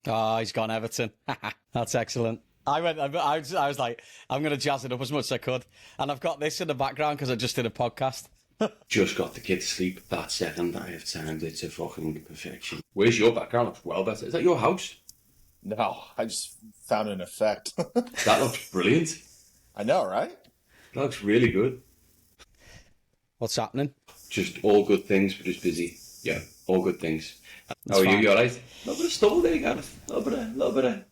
Oh, he's gone Everton. That's excellent. I was like, I'm going to jazz it up as much as I could. And I've got this in the background because I just did a podcast. Just got the kids to sleep that second. I have timed it to fucking perfection. Where's your background? Looks well better. Is that your house? No, I just found an effect. That looks brilliant. I know, right? That looks really good. What's happening? Just all good things, but just busy. Yeah, all good things. How are fine. you? You alright? A little bit of stubble there, Gareth. A little bit of.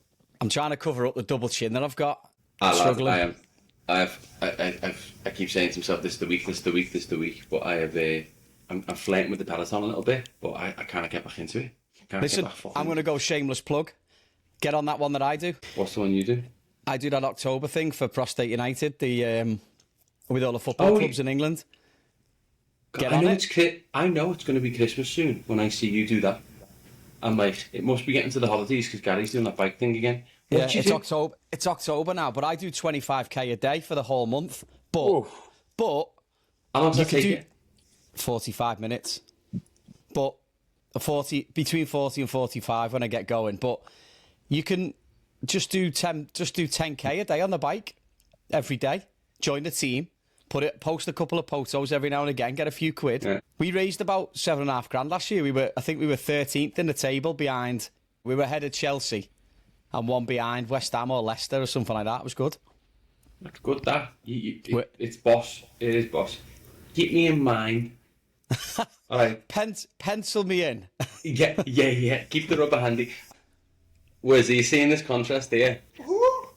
I'm trying to cover up the double chin that I've got. Struggling. I keep saying to myself, this is the week. But I'm flirting with the Peloton a little bit, but I can't get back into it. Listen, I'm going to go shameless plug. Get on that one that I do. What's the one you do? I do that October thing for Prostate United, with all the football clubs in England. Get on it. I know it's going to be Christmas soon when I see you do that. I'm like, it must be getting to the holidays because Gary's doing that bike thing again. Yeah, it's October. It's October now, but I do 25k a day for the whole month. But how long does that take you? 45 minutes. But between 40 and 45 when I get going. But you can just do 10k a day on the bike every day. Join the team. Post a couple of photos every now and again, get a few quid. Yeah. We raised about $7,500 last year. I think we were 13th in the table behind. We were ahead of Chelsea, and one behind West Ham or Leicester or something like that. It was good. That's good. It's boss. It is boss. Keep me in mind. All right. Pencil me in. Yeah. Keep the rubber handy. Where's he seeing this contrast here?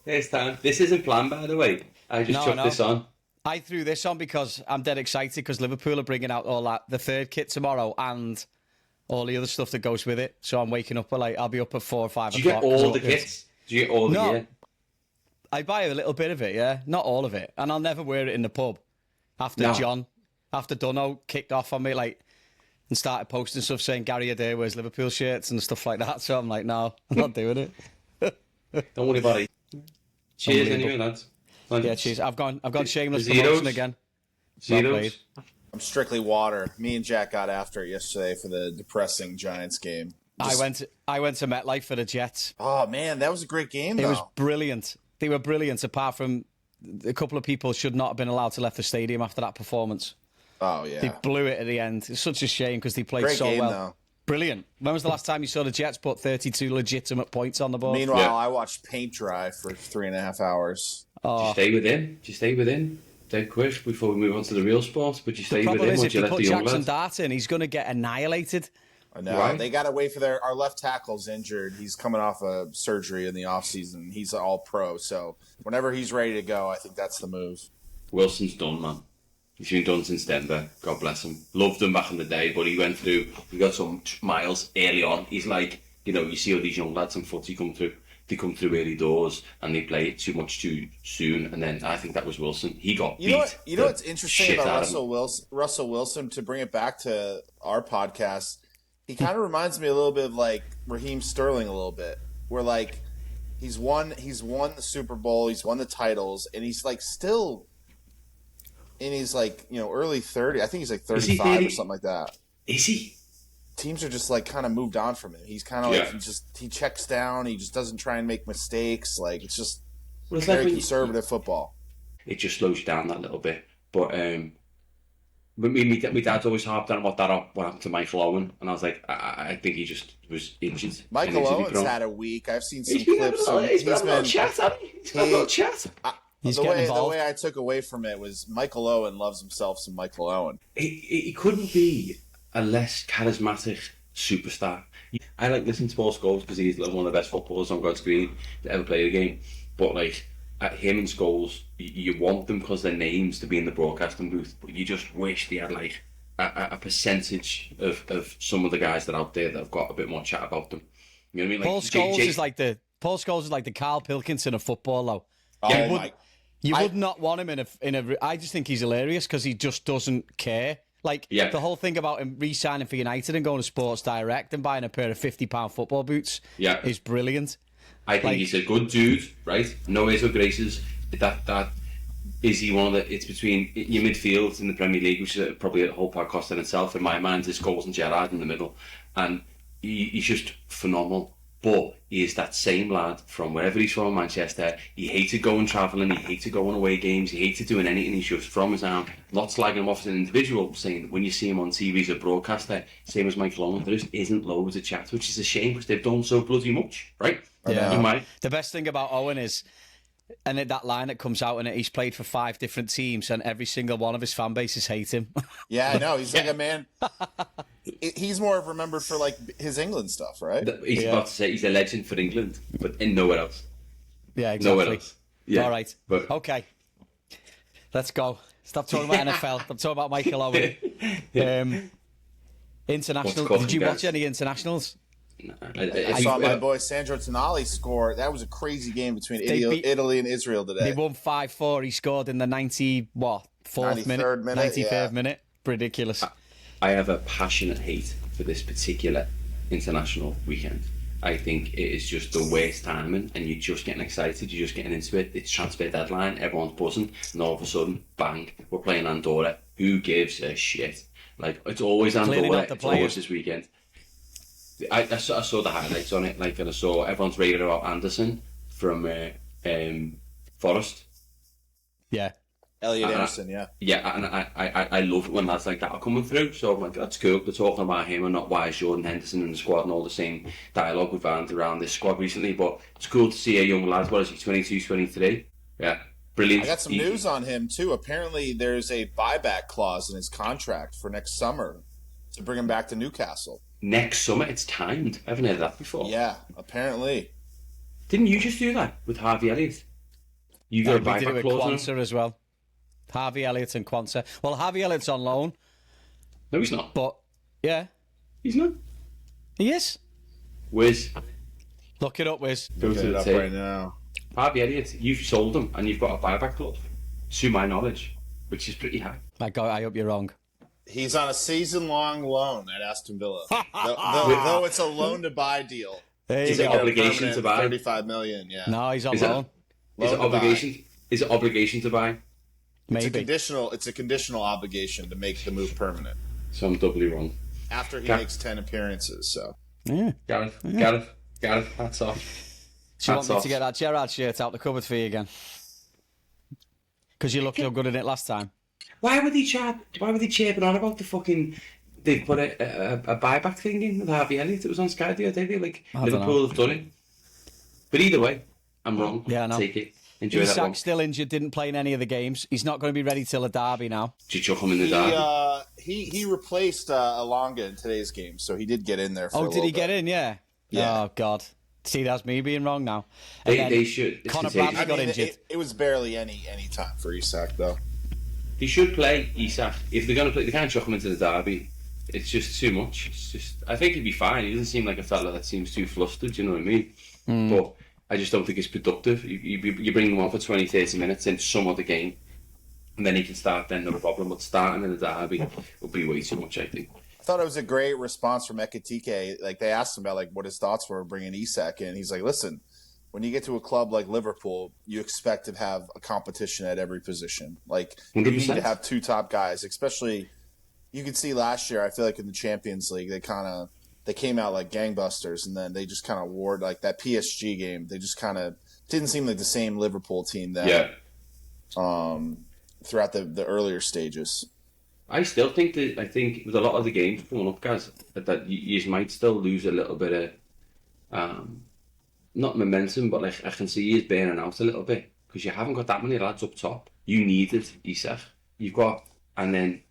There's time. This isn't planned, by the way. I just chucked this on. I threw this on because I'm dead excited because Liverpool are bringing out all that, the third kit tomorrow and all the other stuff that goes with it. So I'm waking up I'll be up at 4 or 5 o'clock. Do you get all the kits? Do you get all the gear? I buy a little bit of it, yeah. Not all of it. And I'll never wear it in the pub. After Dunno kicked off on me, and started posting stuff saying Gary Adair wears Liverpool shirts and stuff like that. So I'm like, no, I'm not doing it. Don't worry about it. Cheers anyway, lads. Yeah, cheers. I've gone shameless promotion again. Zeros. I'm strictly water. Me and Jack got after it yesterday for the depressing Giants game. I went to MetLife for the Jets. Oh man, that was a great game. It was brilliant. They were brilliant. Apart from a couple of people should not have been allowed to left the stadium after that performance. Oh yeah, they blew it at the end. It's such a shame because they played so well. Though. Brilliant. When was the last time you saw the Jets put 32 legitimate points on the board? Meanwhile, I watched paint dry for 3.5 hours. Oh. Do you stay within? Dead quick before we move on to the real sport. But you stay within. If you put Jackson Dart in, he's going to get annihilated. I know. Right? They got to wait for our left tackle's injured. He's coming off a surgery in the offseason. He's all pro. So whenever he's ready to go, I think that's the move. Wilson's done, man. He's been done since Denver. God bless him. Loved him back in the day, but he got some miles early on. He's like, you see all these young lads in footy come through. They come through early doors and they play it too much too soon. And then I think that was Wilson. He got beat. You know what's interesting about Russell Wilson, to bring it back to our podcast, he kind of reminds me a little bit of like Raheem Sterling a little bit, where he's won the Super Bowl, he's won the titles, and he's still in his early 30. I think he's 35 or something like that. Is he? Teams are just kind of moved on from him. He's kind of he checks down. He just doesn't try and make mistakes. It's just very conservative football. It just slows you down that little bit. But my dad's always harped on what happened to Michael Owen, and I was like, I think he just was injured. Michael Owen's had a week. I've seen some clips. He's been a little chat. He's got a little chat. The way I took away from it was Michael Owen loves himself some Michael Owen. He couldn't be a less charismatic superstar. I like listening to Paul Scholes because he's one of the best footballers on God's green to ever play the game. But at him and Scholes, you want them because they're names to be in the broadcasting booth, but you just wish they had a percentage of some of the guys that are out there that have got a bit more chat about them. You know what I mean? Paul Scholes is like the Carl Pilkington of football, though. You would not want him in a. I just think he's hilarious because he just doesn't care. The whole thing about him re-signing for United and going to Sports Direct and buying a pair of £50 football boots is brilliant. I think he's a good dude, right? No airs or graces. That is he one of the. It's between your midfield in the Premier League, which is probably a whole podcast in itself. In my mind, is Scholes and Gerrard in the middle, and he's just phenomenal. But he is that same lad from wherever he's from, Manchester. He hated going travelling, he hated going away games, he hated doing anything. He's just from his town. Not slagging him off as an individual, saying that when you see him on TV as a broadcaster, same as Michael Owen, there just isn't loads of chat, which is a shame because they've done so bloody much, right? Yeah. The best thing about Owen is, and that line that comes out in it, he's played for 5 different teams and every single one of his fan bases hate him. Yeah, I know. He's like a man. He's more remembered for like his England stuff, right? He's about to say he's a legend for England, but in nowhere else. Yeah, exactly. Nowhere else. Yeah, all right. But... Okay. Let's go. Stop talking about NFL. I'm talking about Michael Owen. International. Did you watch any internationals? No, I saw my boy Sandro Tonali score. That was a crazy game between Italy and Israel today. They won 5-4. He scored in the 93rd minute. Ridiculous. I have a passionate hate for this particular international weekend. I think it is just the worst timing, and you're just getting excited, you're just getting into it. It's transfer deadline, everyone's buzzing, and all of a sudden, bang, we're playing Andorra. Who gives a shit? Like, it's always Andorra, it's always this weekend. I saw the highlights on it, like, and I saw everyone's raving about Anderson from Forest. Yeah. Elliot Anderson, yeah. Yeah, and I love it when lads like that are coming through. So I'm like, that's cool. They're talking about him and not why is Jordan Henderson in the squad and all the same dialogue we've had around this squad recently. But it's cool to see a young lad. What is he, 22, 23? Yeah, brilliant. I got some news on him too. Apparently, there's a buyback clause in his contract for next summer to bring him back to Newcastle. Next summer? It's timed. I haven't heard that before. Yeah, apparently. Didn't you just do that with Harvey Elliott? You got a buyback clause on him? As well. Harvey Elliott and Quansah. Well, Harvey Elliott's on loan. No, he's not. But, yeah. He's not. He is. Wiz. Look it up, Wiz. Go to it up right now. Harvey Elliott, you've sold him and you've got a buyback clause, to my knowledge, which is pretty high. My God, I hope you're wrong. He's on a season-long loan at Aston Villa. though it's a loan-to-buy deal. Is it obligation to buy? $35 million, yeah. No, he's on loan. Is it obligation to buy? Maybe. It's a conditional obligation to make the move permanent. So I'm doubly wrong. After he makes 10 appearances, so. Yeah. Gareth, hats off. Do you want me to get that Gerrard shirt out the cupboard for you again? Because you looked so good in it last time. Why were they chirping on about the fucking... They put a buyback thing in with Harvey Elliott. It was on Sky the other day. Like, Liverpool have done it. But either way, I'm wrong. Yeah, I know. Take it. Enjoy that one. Still injured, didn't play in any of the games. He's not going to be ready till a derby now. Did you chuck him in the derby? He replaced Alonga in today's game, so he did get in there for a little bit. Oh, did he get in? Yeah. Yeah. Oh, God. See, that's me being wrong now. They should. Conor Bradley got injured. It was barely any time for Isak, though. They should play Isak. If they're going to play, they can't chuck him into the derby. It's just too much. It's just. I think he'd be fine. He doesn't seem like a fella that seems too flustered, you know what I mean? But I just don't think it's productive. You bring him on for 20, 30 minutes in some other game, and then he can start, then no problem. But starting in the derby would be way too much, I think. I thought it was a great response from Ekitike. Like, they asked him about what his thoughts were bringing Isak in. He's like, listen, when you get to a club like Liverpool, you expect to have a competition at every position. Like, 100%. you need to have 2 top guys, especially you could see last year, I feel like in the Champions League, they came out like gangbusters, and then they just kind of wore, like that PSG game, they just kind of didn't seem like the same Liverpool team that throughout the earlier stages. I still think with a lot of the games coming up, guys, that you might still lose a little bit of not momentum, but like I can see you burning out a little bit because you haven't got that many lads up top. You needed Isak. You've got, and then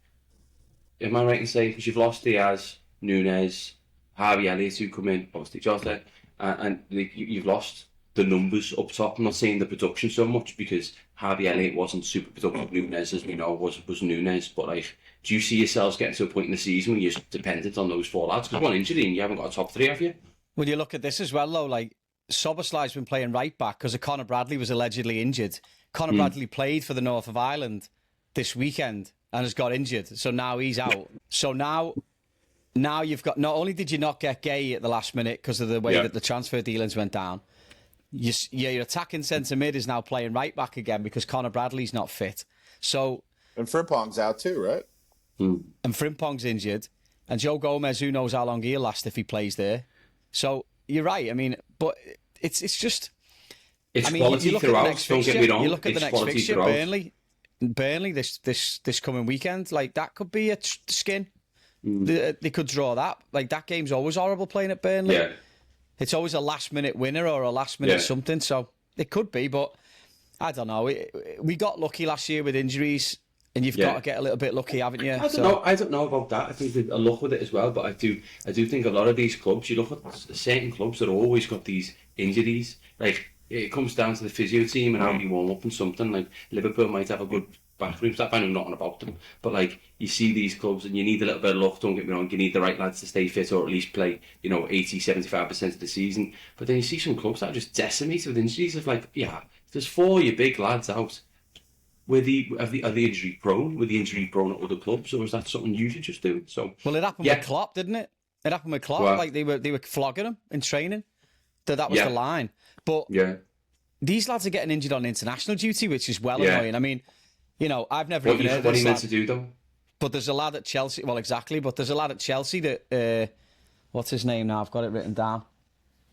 am I right in saying because you've lost Diaz, Nunes, Harvey Elliott who come in, obviously Jota, and you've lost the numbers up top. I'm not saying the production so much because Harvey Elliott wasn't super productive. Nunes, as we know, was Nunes. But like, do you see yourselves getting to a point in the season where you're dependent on those 4 lads? Because one injury and you haven't got a top 3, have you? Well, you look at this as well, though. Like Soboslai's been playing right back because Conor Bradley was allegedly injured. Conor Bradley played for the North of Ireland this weekend and has got injured, so now he's out. So now you've got, not only did you not get Gay at the last minute because of the way that the transfer dealings went down, your attacking centre mid is now playing right back again because Conor Bradley's not fit. So and Frimpong's out too, right? And Frimpong's injured, and Joe Gomez, who knows how long he'll last if he plays there. So you're right. I mean, but it's just. It's I mean, quality you look throughout. at the next Don't fixture. get me wrong. You look at the It's next quality fixture, throughout. Burnley this coming weekend. Like that could be a skin. They could draw that. Like that game's always horrible playing at Burnley. Yeah. It's always a last minute winner or a last minute something. So it could be, but I don't know. We got lucky last year with injuries, and you've got to get a little bit lucky, haven't you? I don't know about that. I think there's a luck with it as well, but I do think a lot of these clubs, you look at certain clubs that have always got these injuries. Like it comes down to the physio team and how you warm up and something. Like Liverpool might have a good backroom staff. I know nothing about them, but like you see these clubs and you need a little bit of luck. Don't get me wrong. You need the right lads to stay fit or at least play, 80-75% of the season. But then you see some clubs that are just decimated with injuries. Of like, there's 4 of your big lads out. Are the injury prone? Were the injury prone at other clubs, or is that something you should just do? So well, it happened with Klopp, didn't it? It happened with Klopp. Like they were flogging him in training. That was the line. But these lads are getting injured on international duty, which is annoying. I mean, I've never even heard of this. What are you meant to do though? But there's a lad at Chelsea. Well, exactly. But there's a lad at Chelsea that what's his name now? I've got it written down.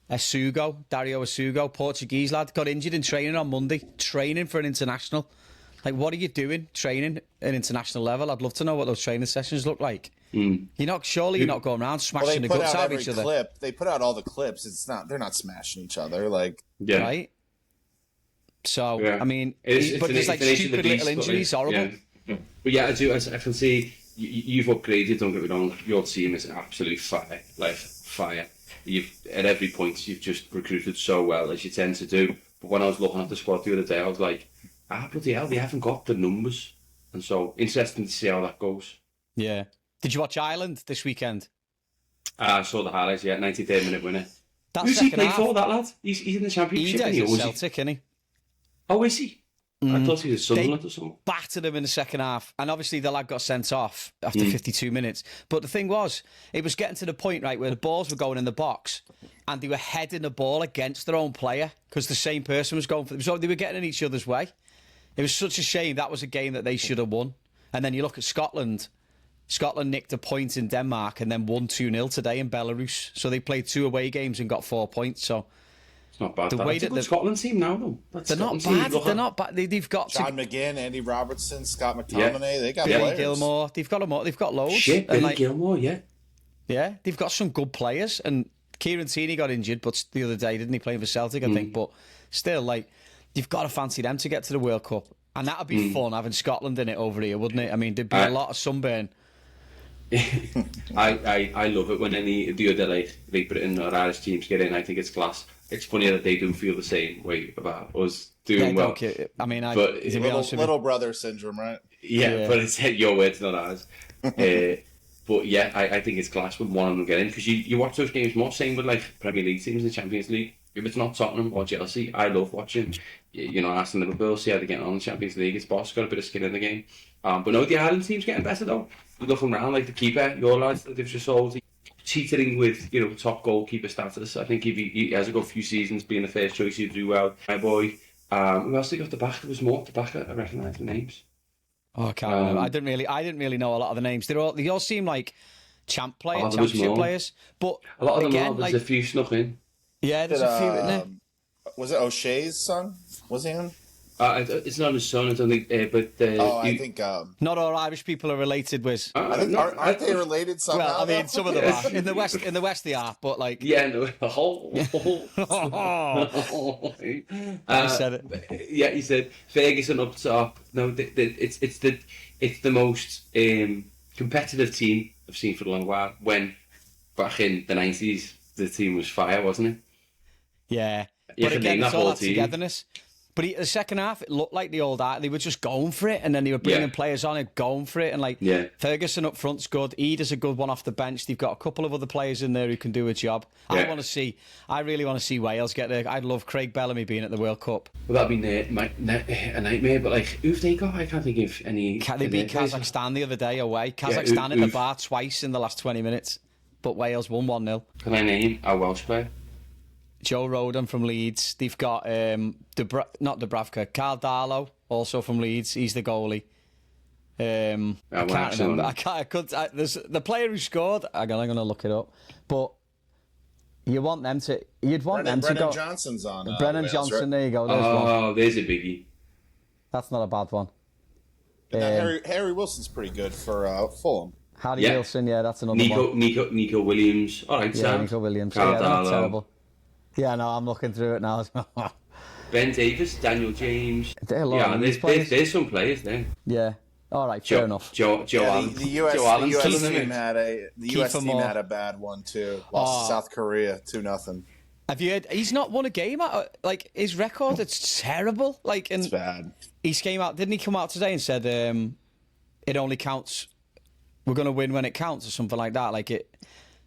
Dario Asugo, Portuguese lad, got injured in training on Monday, training for an international. Like, what are you doing training at international level? I'd love to know what those training sessions look like. You're not going around smashing the guts out of each other. They put out all the clips. They're not smashing each other. Like, right. So I mean, but there's like stupid little injuries, horrible. But I do. I can see you've upgraded. Don't get me wrong. Your team is absolute fire. Like fire. At every point you've just recruited so well as you tend to do. But when I was looking at the squad the other day, I was like, bloody hell, they haven't got the numbers. And so, interesting to see how that goes. Yeah. Did you watch Ireland this weekend? I saw the highlights, 93rd minute winner. Who's he played for, that lad? He's in the Championship, isn't he? Celtic, isn't he? Oh, is he? I thought he was Sunderland or something. Battered him in the second half. And obviously the lad got sent off after 52 minutes. But the thing was, it was getting to the point, right, where the balls were going in the box and they were heading the ball against their own player because the same person was going for them. So they were getting in each other's way. It was such a shame. That was a game that they should have won. And then you look at Scotland. Scotland nicked a point in Denmark and then won 2-0 today in Belarus. So they played 2 away games and got 4 points. So it's not bad. That's a good Scotland team now, though. They're not bad. They're not bad. They've got John McGinn, Andy Robertson, Scott McTominay. They got players. Gilmore. They've got them all. They've got loads. Shit, Billy Gilmore, yeah. Yeah, they've got some good players. And Kieran Tierney got injured, but the other day, didn't he, playing for Celtic, I think? But still, like, you've got to fancy them to get to the World Cup. And that would be fun, having Scotland in it over here, wouldn't it? I mean, there'd be a lot of sunburn. I love it when the other Great Britain or Irish teams get in. I think it's class. It's funny that they do feel the same way about us doing well. I mean, but little brother syndrome, right? Yeah, but it's your words, not ours. But yeah, I think it's class when one of them get in because you watch those games more. Same with like Premier League teams and Champions League. If it's not Tottenham or Chelsea, I love watching. Aston Liverpool, see how they're getting on in the Champions League. It's boss got a bit of skin in the game. But no, the Ireland team's getting better though. You're looking around like the keeper, your lads that they've just sold. Teetering with top goalkeeper status. I think he has a good few seasons being the first choice. He'd do well. My boy. Who else they got the back? There was more at the back. I recognise the names. Oh, I can't remember. I didn't really know a lot of the names. They all seem like championship players. But a lot of them are. There's a few snuck in. Yeah, there's a few, isn't there? Was it O'Shea's son? Was he in? It's not his son, I don't think. I think not all Irish people are related with. I think aren't they related somehow? Well, I mean, some of them are. In the West, they are. But like, the whole. He said it. Yeah, he said Ferguson up top. No, it's the most competitive team I've seen for a long while. When back in the 90s, the team was fire, wasn't it? Yeah, but again, it's all that togetherness. But the second half, it looked like the old art. They were just going for it, and then they were bringing players on and going for it. And Ferguson up front's good. Eda's a good one off the bench. They've got a couple of other players in there who can do a job. I really want to see Wales get there. I'd love Craig Bellamy being at the World Cup. Well, that'd be a nightmare. But like, who've they got? I can't think of any. They beat Kazakhstan the other day away. Kazakhstan in the bar twice in the last 20 minutes. But Wales won 1-0. Can I name a Welsh player? Joe Roden from Leeds. They've got not Dubravka, Carl Darlow, also from Leeds. He's the goalie. I can't remember. There's the player who scored. I'm going to look it up. But You want them to. You'd want them to go. Brennan Johnson's on. Brennan Wales, Johnson. right? There you go. There's one. There's a biggie. That's not a bad one. Harry Wilson's pretty good for Fulham. Harry Wilson, yeah, that's another one. Nico Williams. All right, Sam. Nico Williams. Yeah, that's terrible. Yeah, no, I'm looking through it now. Ben Davis, Daniel James. There's some players there. Yeah. All right, fair enough. Joe Allen. The US team had a bad one too. Lost to South Korea 2-0. Have you heard? He's not won a game. Like his record, it's terrible. Like, and it's bad. He came out. Didn't he come out today and said it only counts? We're going to win when it counts, or something like that. Like it.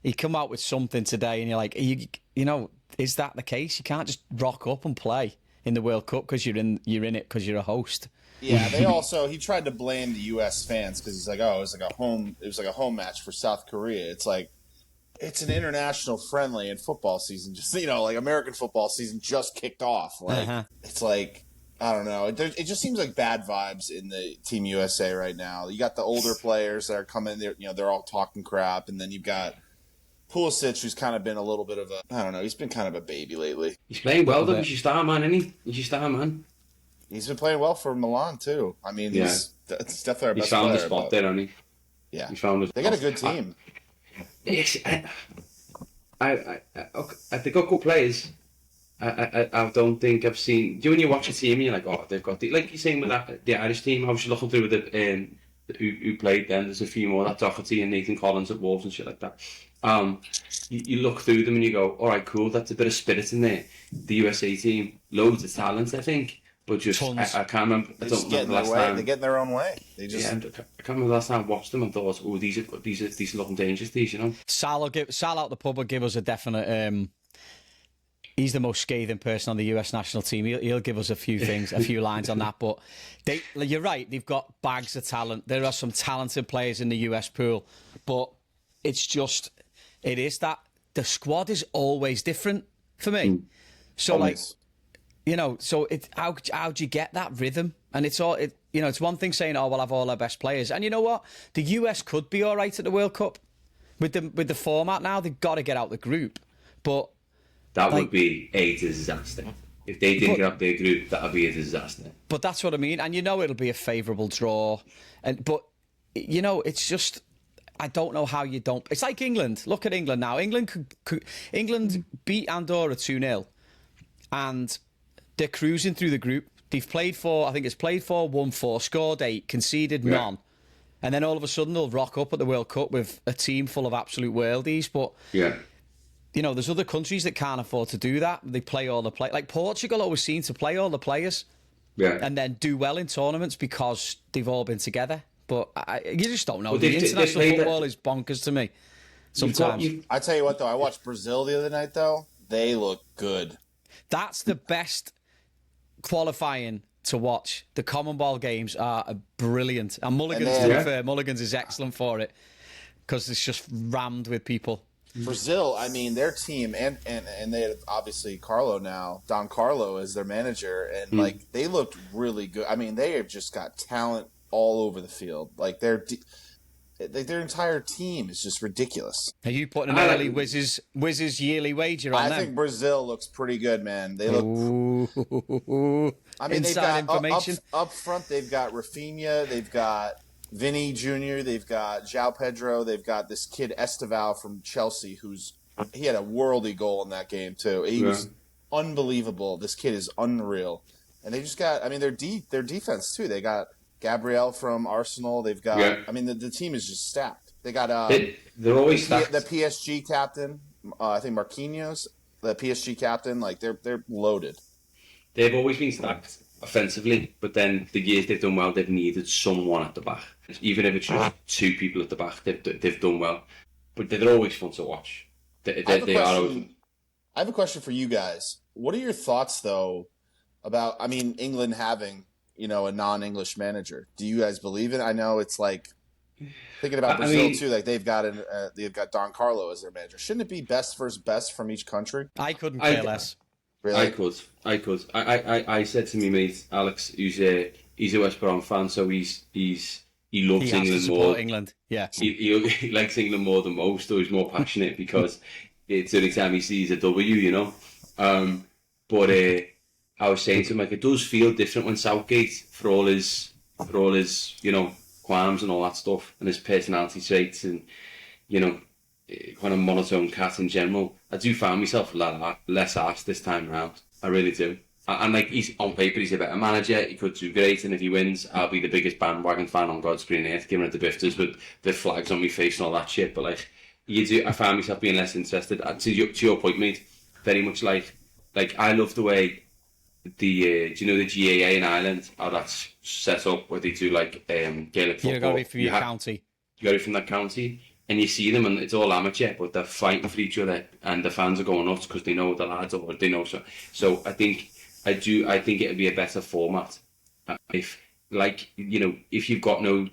He come out with something today, and you're like, you know, is that the case? You can't just rock up and play in the World Cup because you're in it because you're a host. Yeah, he tried to blame the U.S. fans because he's like, oh, it was like a home match for South Korea. It's like, it's an international friendly, and football season just, like American football season just kicked off. Like It's like, I don't know. It just seems like bad vibes in the Team USA right now. You got the older players that are coming there, they're all talking crap, and then you've got Pulisic, who's kind of been a little bit of he's been kind of a baby lately. He's playing well though. He's your star man, isn't he? He's your star man. He's been playing well for Milan too. I mean, it's definitely our best player. He's found the spot there, hasn't he? Yeah, he's found they got a good team. Yes, they've got good players. I don't think I've seen. Do you when you watch a team, you're like, oh, they've got like you're saying with the Irish team. I was looking through the who played then. There's a few more. That Doherty and Nathan Collins at Wolves and shit like that. You look through them and you go, all right, cool. That's a bit of spirit in there. The USA team, loads of talent, I think. But just, I can't remember. I don't remember the last time. They get in their own way. They just. Yeah, I can't remember the last time I watched them and thought, oh, these are looking dangerous. Sal out the pub will give us a definite. He's the most scathing person on the US national team. He'll give us a few things, a few lines on that. But you're right. They've got bags of talent. There are some talented players in the US pool, but it's just is that the squad is always different for me. So always. So how do you get that rhythm? And it's one thing saying, oh, we'll have all our best players. And you know what? The US could be all right at the World Cup. With the format now, they've got to get out the group. But that would be a disaster. If they didn't get out their group, that would be a disaster. But that's what I mean. And it'll be a favourable draw. But it's just, I don't know how you don't. It's like England. Look at England now. England beat Andorra 2-0. And they're cruising through the group. They've played 4, I think it's played 4, won 4, scored 8, conceded none. And then all of a sudden they'll rock up at the World Cup with a team full of absolute worldies. But, there's other countries that can't afford to do that. They play all the players. Like Portugal always seem to play all the players. And then do well in tournaments because they've all been together. But you just don't know. The international football is bonkers to me sometimes. I tell you what, though. I watched Brazil the other night, though. They look good. That's the best qualifying to watch. The common ball games are brilliant. And Mulligan's, to be fair, Mulligan's is excellent for it because it's just rammed with people. Brazil, I mean, their team, and they have obviously Carlo now, Don Carlo is their manager, and they looked really good. I mean, they have just got talent all over the field. Like their entire team is just ridiculous. Are you putting an early Wiz's yearly wager on them? I think Brazil looks pretty good, man. They look. I mean, they've got information up front. They've got Rafinha. They've got Vinny Jr. They've got João Pedro. They've got this kid Esteval from Chelsea, he had a worldy goal in that game too. He was unbelievable. This kid is unreal, and they just got. I mean, their defense too. They got Gabriel from Arsenal. They've got. I mean, the team is just stacked. They got. They're always stacked. The PSG captain, I think Marquinhos, the PSG captain. Like they're loaded. They've always been stacked offensively, but then the years they've done well, they've needed someone at the back. Even if it's just 2 people at the back, they've done well. But they're always fun to watch. I have a question for you guys. What are your thoughts, though, about, I mean, England having, a non-English manager? Do you guys believe it? I know it's like, thinking about Brazil, too, like they've got Don Carlo as their manager. Shouldn't it be best versus best from each country? I couldn't care less. Really? I could. I said to me mate Alex, he's a West Brom fan, so he loves England more. England, yeah. He likes England more than most, or he's more passionate because it's the only time he sees a W, you know. But I was saying to him, like, it does feel different when Southgate, for all his you know, qualms and all that stuff, and his personality traits, and you know, kind of monotone cat in general. I do find myself a lot less arsed this time around. I really do. And like, he's on paper, he's a better manager. He could do great, and if he wins, I'll be the biggest bandwagon fan on God's green earth, giving it the bifters with the flags on my face and all that shit. But like, I find myself being less interested. To your point, mate, very much like I love the way do you know the GAA in Ireland, how that's set up, where they do like Gaelic football. You've got to be from your county. You got to be from that county, and you see them, and it's all amateur, but they're fighting for each other, and the fans are going nuts because they know the lads, or they know so. I think it'd be a better format if, like, you know, if we've got no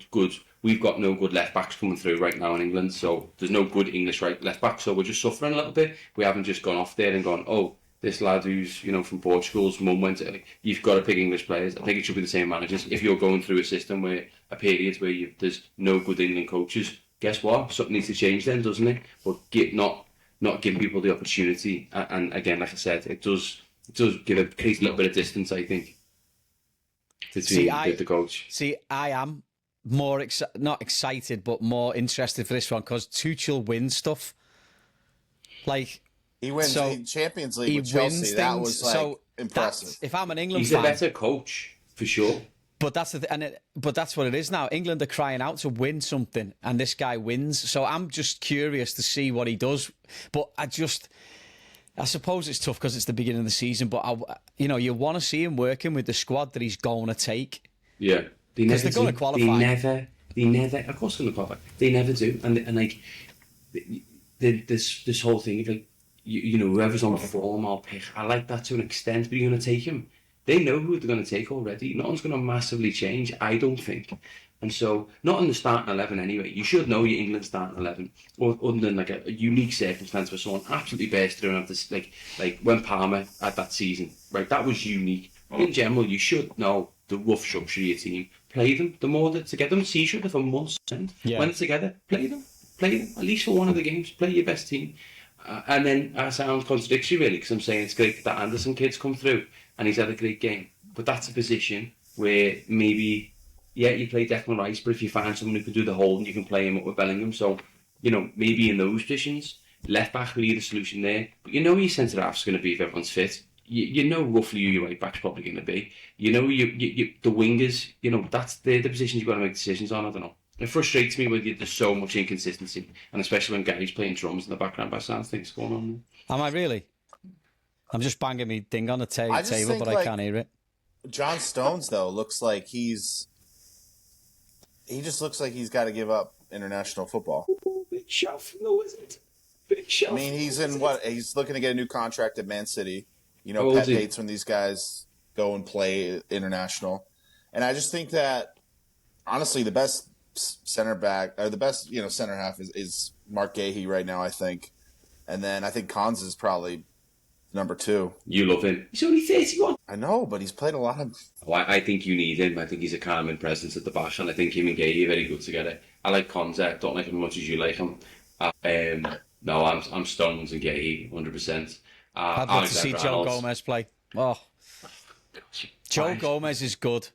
good left backs coming through right now in England, so there's no good English left back, so we're just suffering a little bit. We haven't just gone off there and gone, oh, this lad who's, you know, from Portugal's mum went to, like, you've got to pick English players. I think it should be the same managers. If you're going through a system where a period where there's no good England coaches, guess what? Something needs to change then, doesn't it? But not giving people the opportunity. And again, like I said, it does create a little bit of distance, I think, between the coach. See, I am more not excited, but more interested for this one because Tuchel wins stuff. Like, he wins the Champions League with Chelsea. That was like impressive. If I'm an England he's fan, a better coach for sure. But that's but that's what it is now. England are crying out to win something, and this guy wins. So I'm just curious to see what he does. But I suppose it's tough because it's the beginning of the season. But you want to see him working with the squad that he's going to take. Yeah, because they're going to qualify. They never. Of course, they're going to qualify. They never do. And like this whole thing of like, you know, whoever's on form, I'll pick. I like that to an extent, but you're going to take him. They know who they're going to take already. Nothing's going to massively change, I don't think. And so, not in the starting 11 anyway. You should know your England starting 11, or other than like a unique circumstance where someone absolutely burst through and have this, like when Palmer had that season, right? That was unique. In general, you should know the rough structure of your team. Play them. The more to get them see each other for months. Yeah. When they're together, play them at least for one of the games. Play your best team. And then I sound contradictory really, because I'm saying it's great that Anderson kid's come through and he's had a great game. But that's a position where maybe, yeah, you play Declan Rice, but if you find someone who can do the holding, you can play him up with Bellingham. So, you know, maybe in those positions, left back would be the solution there. But you know who your centre half's going to be if everyone's fit. You know roughly who your right back's probably going to be. You know the wingers. You know they're the positions you've got to make decisions on. I don't know. It frustrates me when there's so much inconsistency, and especially when Gary's playing drums in the background by sound things going on. Am I really? I'm just banging me thing on the table, but I can't hear it. John Stones though looks like he just looks like he's got to give up international football. Big shove from the Wizard. Big shove. I mean, he's in what? He's looking to get a new contract at Man City. You know, Pep hates when these guys go and play international. And I just think that, honestly, the best center back, or the best, you know, center half is Mark Gahey right now, I think. And then I think Cons is probably number 2. You love him. He's only 31. I know, but he's played a lot of... Oh, I think you need him. I think he's a calming presence at the back, and I think him and Gahey are very good together. I like Cons. I don't like him as much as you like him. No, I'm Stones and Gahey, 100%. I'd love to see Joe Gomez play. Oh, Joe Gomez is good.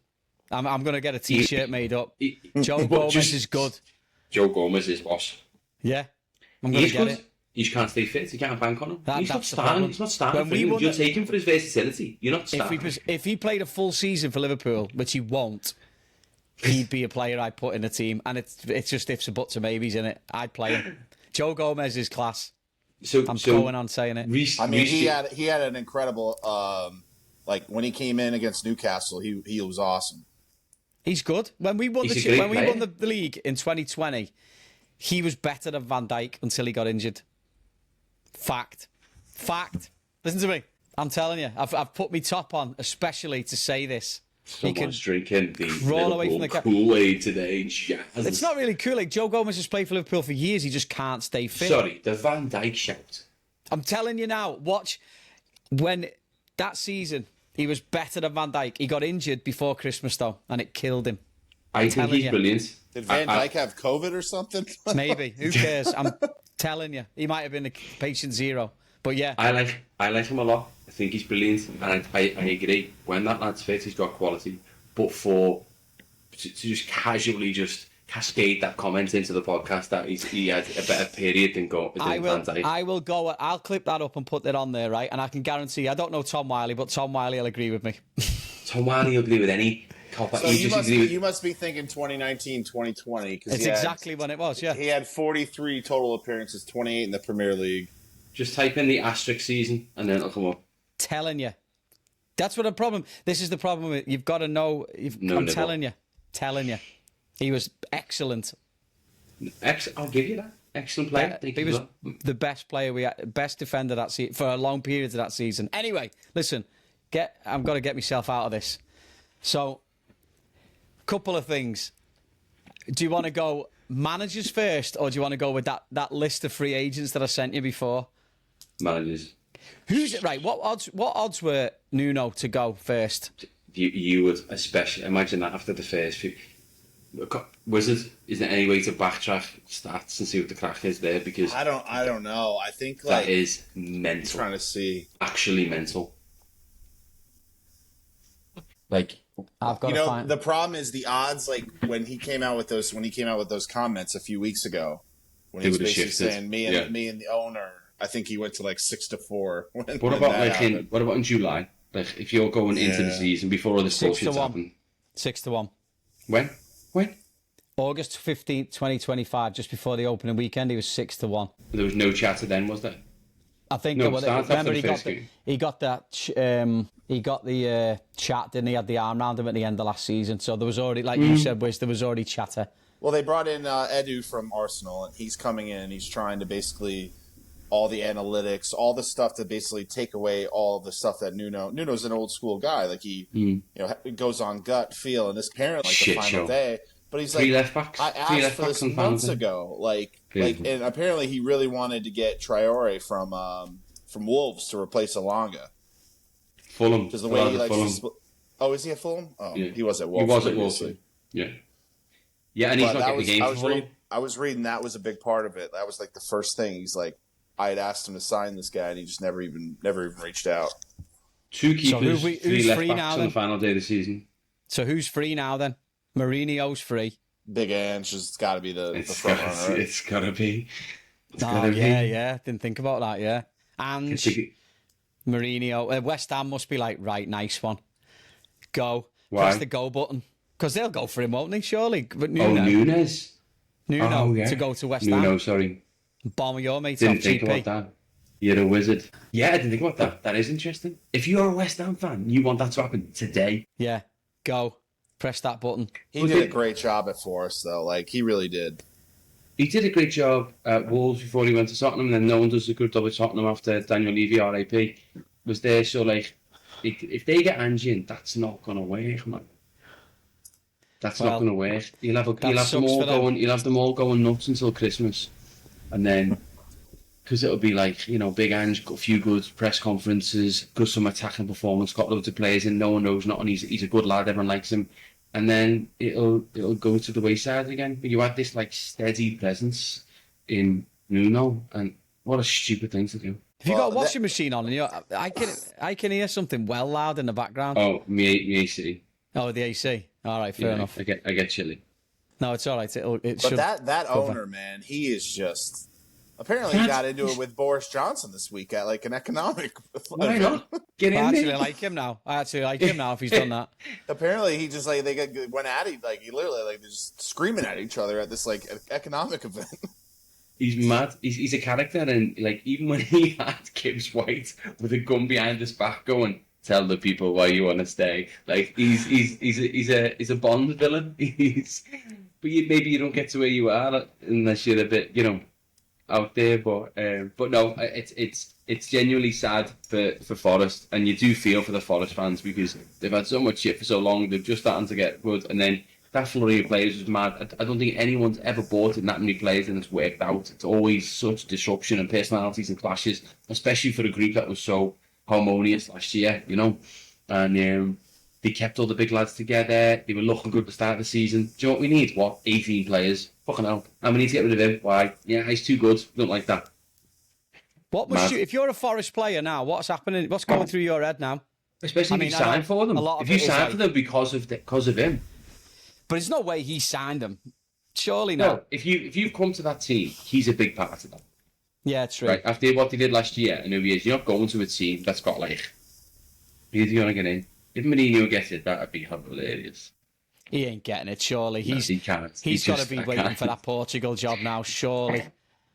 I'm going to get a T-shirt made up. Joe Gomez is good. Joe Gomez is boss. Yeah, I'm going to get it. He just can't stay fit. You can't bank on him. He's not starting. He's not starting for you. You'll take him for his versatility. You're not starting. If he played a full season for Liverpool, which he won't, he'd be a player I'd put in the team. And it's just ifs and buts and maybes in it. I'd play him. Joe Gomez is class. I'm going on saying it. I mean, he had an incredible, like when he came in against Newcastle, he was awesome. He's good. When we won the league in 2020, he was better than Van Dijk until he got injured. Fact. Listen to me. I'm telling you, I've put my top on, especially to say this. Someone's drinking the Kool-Aid today. It's not really Kool-Aid. Joe Gomez has played for Liverpool for years. He just can't stay fit. Sorry, the Van Dijk shout. I'm telling you now, watch. When that season, he was better than Van Dijk. He got injured before Christmas, though, and it killed him. I think he's brilliant. Did Van Dijk have COVID or something? Maybe. Who cares? I'm Telling you, he might have been a patient zero, but yeah, I like him a lot. I think he's brilliant, and I agree. When that lad's fit, he's got quality. But to just casually just cascade that comment into the podcast that he had a better period than Van Dijk. I will go. I'll clip that up and put that on there, right? And I can guarantee. I don't know Tom Wiley, but Tom Wiley will agree with me. Tom Wiley will agree with any. So you must be thinking 2019, 2020. It's exactly when it was, yeah. He had 43 total appearances, 28 in the Premier League. Just type in the asterisk season and then it'll come up. Telling you. That's what the problem... This is the problem with... You've got to know... I'm telling you. He was excellent. I'll give you that. Excellent player. He was the best player we had, best defender that season, for a long period of that season. Anyway, listen. I've got to get myself out of this. So... Couple of things. Do you want to go managers first, or do you want to go with that list of free agents that I sent you before? Managers. Who's it? Right. What odds were Nuno to go first? You would especially imagine that after the first few. Is there any way to backtrack stats and see what the crack is there? Because I don't know. I think that is mental. I'm trying to see. Actually mental. Like. I've got the problem is the odds. Like when he came out with those comments a few weeks ago, when he was basically saying me and the owner, I think he went to like 6-4. What about in July? Like if you're going into the season before all this bullshit's happened. 6-1. When? August 15th, 2025, just before the opening weekend, he was 6-1. There was no chatter then, was there? I think remember he got the chat, didn't he? Had the arm round him at the end of last season, so there was already, like you said, Wiz, there was already chatter. Well, they brought in Edu from Arsenal, and he's coming in. He's trying to basically all the analytics, all the stuff to basically take away all of the stuff that Nuno's an old school guy. Like he goes on gut feel, and this parent like the final day. But he's like, I asked for this months ago. And apparently he really wanted to get Traore from Wolves to replace Alanga. Fulham. Because the way he likes to is he at Fulham? Oh, yeah. He was at Wolves. He was at Wolves. Yeah. Yeah, and he's not getting the game for Fulham. I was reading that was a big part of it. That was like the first thing. He's like, I had asked him to sign this guy, and he just never even reached out. 2 keepers, who's 3 left free backs now, on the final day of the season. So who's free now then? Mourinho's free. Big Ange has got to be the front runner. Right? It's got to be. Yeah. Didn't think about that, yeah. And Mourinho. West Ham must be like, right, nice one. Go. Why? Press the go button. Because they'll go for him, won't they, surely? But Nunes. Nuno to go to West Ham. Nuno, sorry. Bomber your mate Didn't off think GP. about that. You're a wizard. Yeah, I didn't think about that. That is interesting. If you're a West Ham fan, you want that to happen today. Yeah, go. Press that button. He did a great job at Forest, though. Like, he really did. He did a great job at Wolves before he went to Tottenham, and then no one does a good job at Tottenham after Daniel Levy, RAP, was there. So, like, if they get Angie in, that's not going to work, man. That's not going to work. You'll have them all going nuts until Christmas, and then because it'll be like, you know, Big Ange got a few good press conferences, good some attacking performance, got loads of players in. No one knows nothing. He's a good lad. Everyone likes him, and then it'll go to the wayside again. But you had this like steady presence in Nuno, and what a stupid thing to do. Have you got a washing machine on? And I can hear something well loud in the background. Oh, me AC. Oh, the AC. All right, fair enough. I get chilly. No, it's all right. But that owner, man, he is just. Apparently, he got into it with Boris Johnson this week at like an economic. Why not? Get in there. I actually like him now. If he's done that. Apparently, he just like went at it, like he literally like they're just screaming at each other at this like economic event. He's mad. He's a character, and like even when he had Gibbs White with a gun behind his back, going, "Tell the people why you want to stay." Like he's a Bond villain. Maybe you don't get to where you are unless you're a bit, you know, out there. But no, it's genuinely sad for Forest, and you do feel for the Forest fans because they've had so much shit for so long. They're just starting to get good, and then that flurry of players was mad. I don't think anyone's ever bought in that many players and it's worked out. It's always such disruption and personalities and clashes, especially for a group that was so harmonious last year, you know. And They kept all the big lads together. They were looking good at the start of the season. Do you know what we need? What? 18 players. Fucking hell. And we need to get rid of him. Why? Yeah, he's too good. We don't like that. What must you, if you're a Forest player now, what's happening? What's going through your head now? Especially if you signed for them. If you signed for them because of him. But there's no way he signed them. Surely not. No, if you've come to that team, he's a big part of that. Yeah, true. Right, after what they did last year and who he is, you're not going to a team that's got like, who's he going to get in? If Mourinho gets it, that'd be hilarious. He ain't getting it, surely. He can't. He's got to be waiting for that Portugal job now, surely.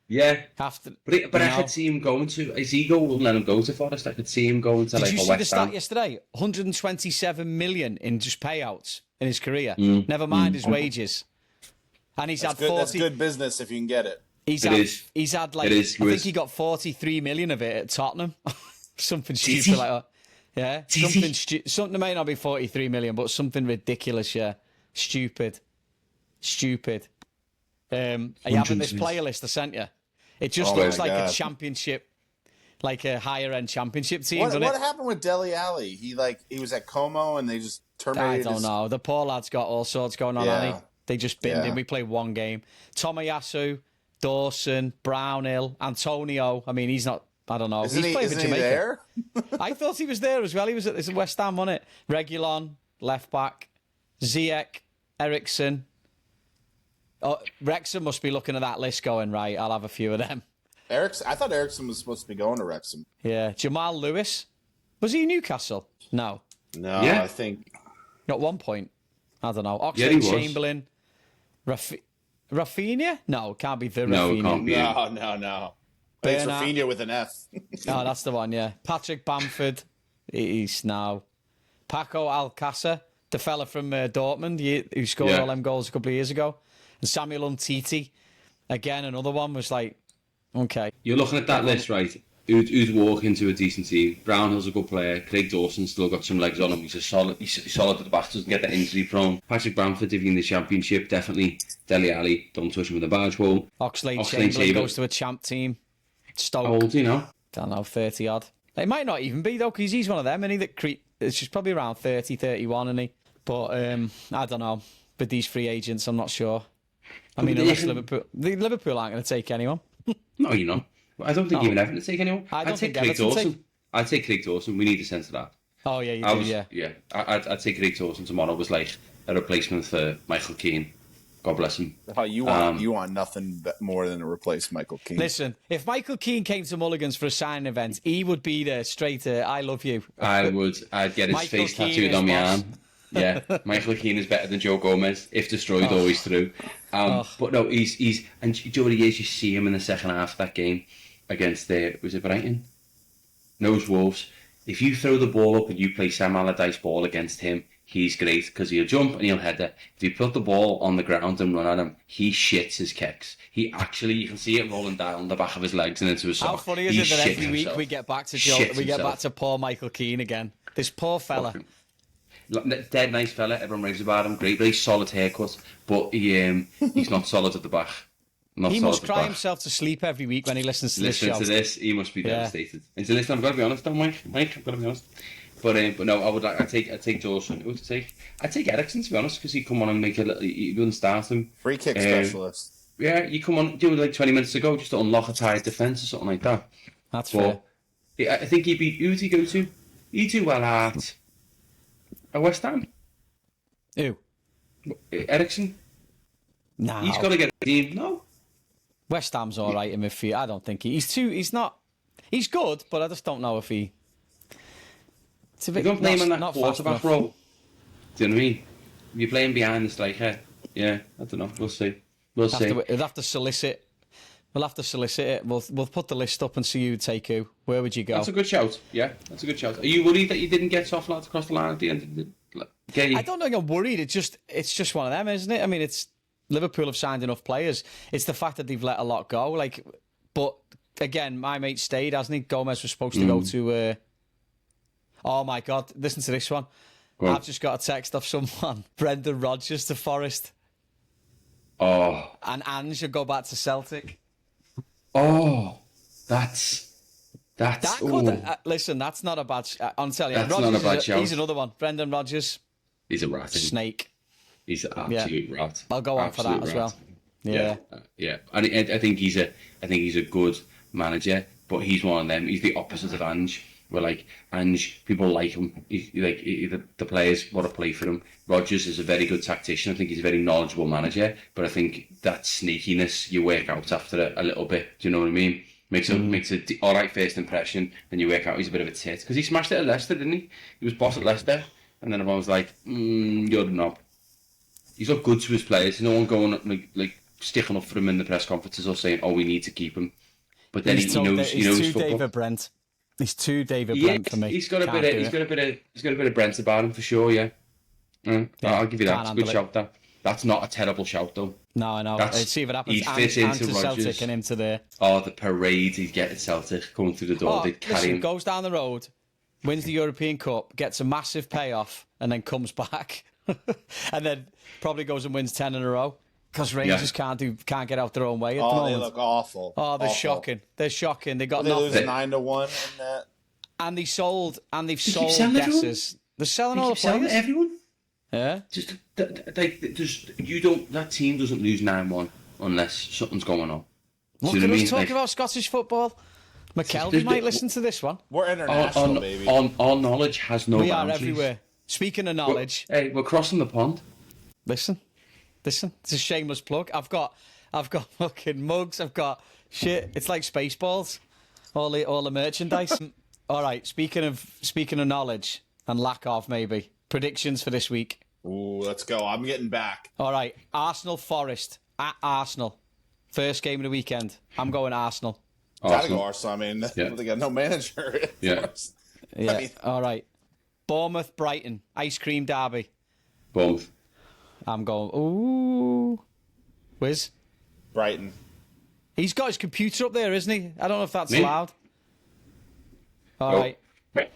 Yeah. Have to, but I could see him going to, his ego wouldn't let him go to Forest. I could see him going to like a West Ham. Did you see the stat yesterday? 127 million in just payouts in his career. Never mind his wages. And he's had 40... That's good business if you can get it. He's had like, I think he got 43 million of it at Tottenham. Something stupid like that. Yeah, something may not be 43 million, but something ridiculous. Yeah, stupid. Are you having this player list I sent you? It just looks like a championship, like a higher end championship team. What happened with Dele Alli? He was at Como and they just terminated. I don't know. The poor lad's got all sorts going on. Yeah. They just binned him. We played one game. Tomiyasu, Dawson, Brownhill, Antonio. I mean, he's not. I don't know. He's playing for Jamaica. He there? I thought he was there as well. He was at West Ham, wasn't it? Reguilon, left back. Ziyech, Ericsson. Oh, Wrexham must be looking at that list going, right, I'll have a few of them. I thought Ericsson was supposed to be going to Wrexham. Yeah. Jamal Lewis. Was he Newcastle? No. No, yeah. I think. At one point. I don't know. Oxlade-Chamberlain. Rafinha? No, can't be the Rafinha. No, it can't be. No. It's Rafinha with an F. Oh, that's the one, yeah. Patrick Bamford. He's now. Paco Alcácer, the fella from Dortmund who scored all them goals a couple of years ago. And Samuel Umtiti. Again, another one was like, okay. You're looking at that list, right? Who'd walk into a decent team? Brownhill's a good player. Craig Dawson's still got some legs on him. He's solid at the back, doesn't get that injury prone. Patrick Bamford, if you're in the Championship, definitely. Dele Alli, don't touch him with a barge pole. Oxlade-Chamberlain goes to a champ team. Stoke. How old do you know? Don't know, 30 odd. It might not even be though, because he's one of them, and it's just probably around 30, 31, isn't he? But I don't know. With these free agents, I'm not sure. I mean, unless Liverpool aren't going to take anyone. No, you're not. I don't think even Everton take anyone. I'd take Craig Dawson. I'd take Craig Dawson. We need a centre back. Oh yeah, you do. Yeah. I'd take Craig Dawson tomorrow. Was like a replacement for Michael Keane. God bless him. Oh, you want nothing more than to replace Michael Keane. Listen, if Michael Keane came to Mulligan's for a signing event, he would be there straight I love you. I would. I'd get his face tattooed on my arm. Yeah, Michael Keane is better than Joe Gomez, if destroyed, always through. But no, he's and do you know what he is? You see him in the second half of that game against was it Brighton? No, it was Wolves. If you throw the ball up and you play Sam Allardyce ball against him, he's great because he'll jump and he'll header. If you put the ball on the ground and run at him, he shits his kicks. He actually, you can see it rolling down the back of his legs and into his sock. How funny is it that every week we get back to poor Michael Keane again? This poor fella. Dead nice fella, everyone raves about him. Great, very solid haircut, but he's not solid at the back. He must cry himself to sleep every week when he listens to this show. Listen to this, he must be devastated. And so listen, I've got to be honest, though, Mike. I've got to be honest. But no, I'd take Dawson. Who would I'd take Ericsson, to be honest, because he'd come on and make a little. He wouldn't start him. Free kick specialist. Yeah, you come on, do it like 20 minutes ago, just to unlock a tired defence or something like that. That's fair. I think who would he go to? He'd do well at West Ham. Who? Ericsson. No. He's got to get a team. No. West Ham's all right in midfield. I don't think he's not. He's good, but I just don't know if he. It's a bit. You don't play him in that quarterback role. Do you know what I mean? You're playing behind the striker. Yeah, I don't know. We'll see. We'll see. We'll have to solicit. We'll have to solicit it. We'll put the list up and see who'd take who. Where would you go? That's a good shout. Yeah, that's a good shout. Are you worried that you didn't get soft lads across the line at the end of the game? I don't think I'm worried. It's just one of them, isn't it? I mean, it's Liverpool have signed enough players. It's the fact that they've let a lot go. But again, my mate stayed, hasn't he? Gomez was supposed to go to. Oh my God! Listen to this one. I've just got a text off someone. Brendan Rodgers to Forest. Oh. And Ange should go back to Celtic. Oh, that's That's That could listen. That's not a bad. I'm telling you, That's Rodgers not a bad shout. He's another one. Brendan Rodgers, he's a rat. snake. He's an absolute rat. I'll go on for that as well. Yeah. And I think he's a good manager, but he's one of them. He's the opposite of Ange. Where like Ange, people like him. The players want to play for him. Rodgers is a very good tactician. I think he's a very knowledgeable manager, but I think that sneakiness you work out after a little bit. Do you know what I mean? Makes a all right first impression, then you work out he's a bit of a tit because he smashed it at Leicester, didn't he? He was boss at Leicester, and then everyone was like, "You're the knob." He's not good to his players. No one going like sticking up for him in the press conferences or saying, "Oh, we need to keep him." But then he knows football. David Brent. He's too David Brent for me. He's got a bit of Brent about him for sure. Yeah, I'll give you that. It's a good shout. That's not a terrible shout though. No, I know. Let's see if it happens. He fits into Celtic Rodgers. and him to there. Oh, the parade he'd get at Celtic coming through the door. They'd carry him. Goes down the road, wins the European Cup, gets a massive payoff, and then comes back, and then probably goes and wins 10 in a row. Because Rangers can't get out their own way at the moment. They look awful. Oh, they're awful. shocking. They're shocking. They got They nothing. lose 9-1 in that. And they've sold selling guesses. They're selling all the players. Everyone. Yeah. Just that team doesn't lose 9-1 unless something's going on. Look at us talking about Scottish football. McKelvey might listen to this one. We're international, baby. Our knowledge has no boundaries. We are everywhere. Speaking of knowledge, we're crossing the pond. Listen. It's a shameless plug. I've got fucking mugs. I've got shit. It's like Spaceballs. All the merchandise. All right. Speaking of knowledge and lack of, maybe predictions for this week. Ooh, let's go. I'm getting back. All right. Arsenal Forest at Arsenal. First game of the weekend. I'm going Arsenal. Gotta go Arsenal. I mean, they got no manager. Yeah. Yeah. All right. Bournemouth Brighton. Ice cream derby. Both. I'm going. Ooh. Wiz? Brighton. He's got his computer up there, isn't he? I don't know if that's Me? loud. All right.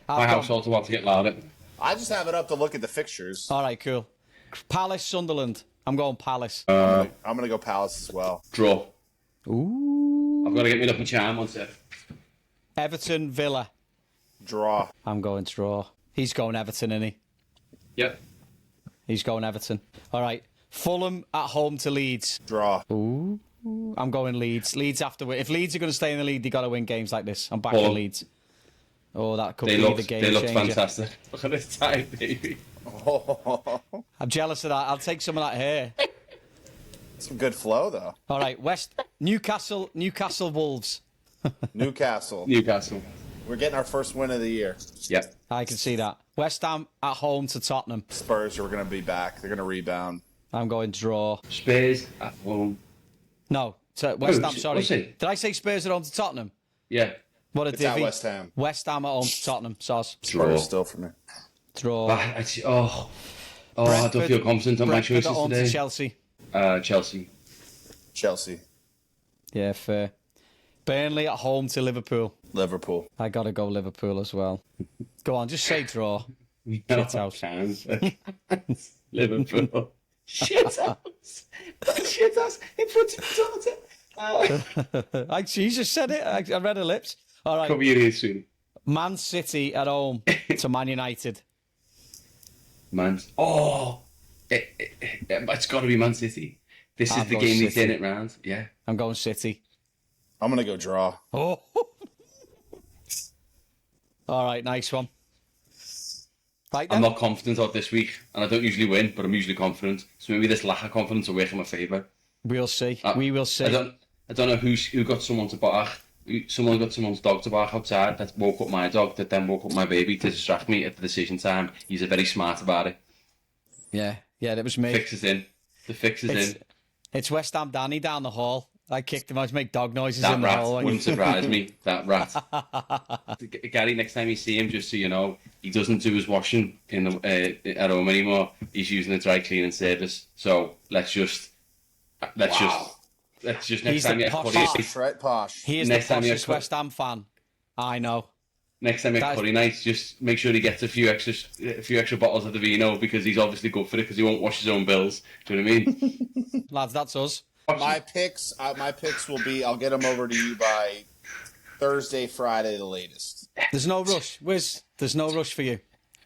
My household want to get louder. I just have it up to look at the fixtures. All right, cool. Palace Sunderland. I'm going Palace. I'm gonna go Palace as well. Draw. Ooh. I've got to get me up a charm on set. Everton Villa. Draw. I'm going draw. He's going Everton, isn't he? Yep. He's going Everton. All right. Fulham at home to Leeds. Draw. Ooh. I'm going Leeds. Leeds have to win. If Leeds are going to stay in the league, they got to win games like this. I'm backing Leeds. Oh, that could be the game They look changer. fantastic. Look at this time, baby. Oh, I'm jealous of that. I'll take some of that hair. some good flow though. All right. Newcastle Wolves. Newcastle. We're getting our first win of the year. Yep. I can see that. West Ham at home to Tottenham. Spurs are going to be back. They're going to rebound. I'm going draw. Spurs at home. No, to West Ham, sorry. What's it? Did I say Spurs at home to Tottenham? Yeah. What a It's at divvy. West Ham. West Ham at home to Tottenham. Soz. Spurs still for me. Draw. I don't feel confident on my Brentford at choices home today. to Chelsea. Chelsea. Yeah, fair. Burnley at home to Liverpool. Liverpool. I got to go Liverpool as well. Go on, just say draw. Shit house. Liverpool. Shit house. Shit house. In front of the daughter. She just said it. I read her lips. All right. Come here here soon. Man City at home to Man United. It's got to be Man City. This I'll is the go game they City. turn it round. Yeah. I'm going City. I'm going to go draw. Oh. All right, nice one. Right then. I'm not confident of this week, and I don't usually win, but I'm usually confident. So maybe this lack of confidence will work in my favour. We'll see. We will see. I don't know who got someone to bark. Someone got someone's dog to bark outside that woke up my dog, that then woke up my baby to distract me at the decision time. He's very smart about it. Yeah, that was me. Fix is in. The fix is in. It's West Ham Danny down the hall. I kicked him out to make dog noises That in the rat hallway. wouldn't surprise me. That rat. Gary, next time you see him, just so you know, he doesn't do his washing at home anymore. He's using a dry cleaning service. So let's just next time you Posh, right? Posh. He is the poshest West Ham fan. I know. Next time you have curry nights, just make sure he gets a few extra bottles of the vino because he's obviously good for it because he won't wash his own bills. Do you know what I mean? Lads, that's us. My picks will be. I'll get them over to you by Thursday, Friday, the latest. There's no rush, Wiz. There's no rush for you.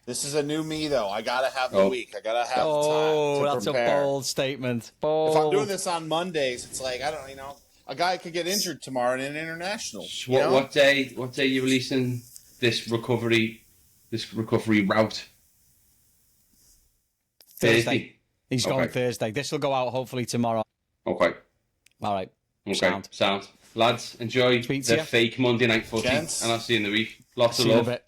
This is a new me, though. I gotta have the week. I gotta have the time to that's prepare. a bold statement. Bold. If I'm doing this on Mondays, it's like I don't, a guy could get injured tomorrow in an international. So what day are you releasing this recovery route? Thursday. He's going Thursday. This will go out hopefully tomorrow. Okay. All right. Okay. Sound. Lads, enjoy the fake Monday night footy, and I'll see you in the week. Lots of love.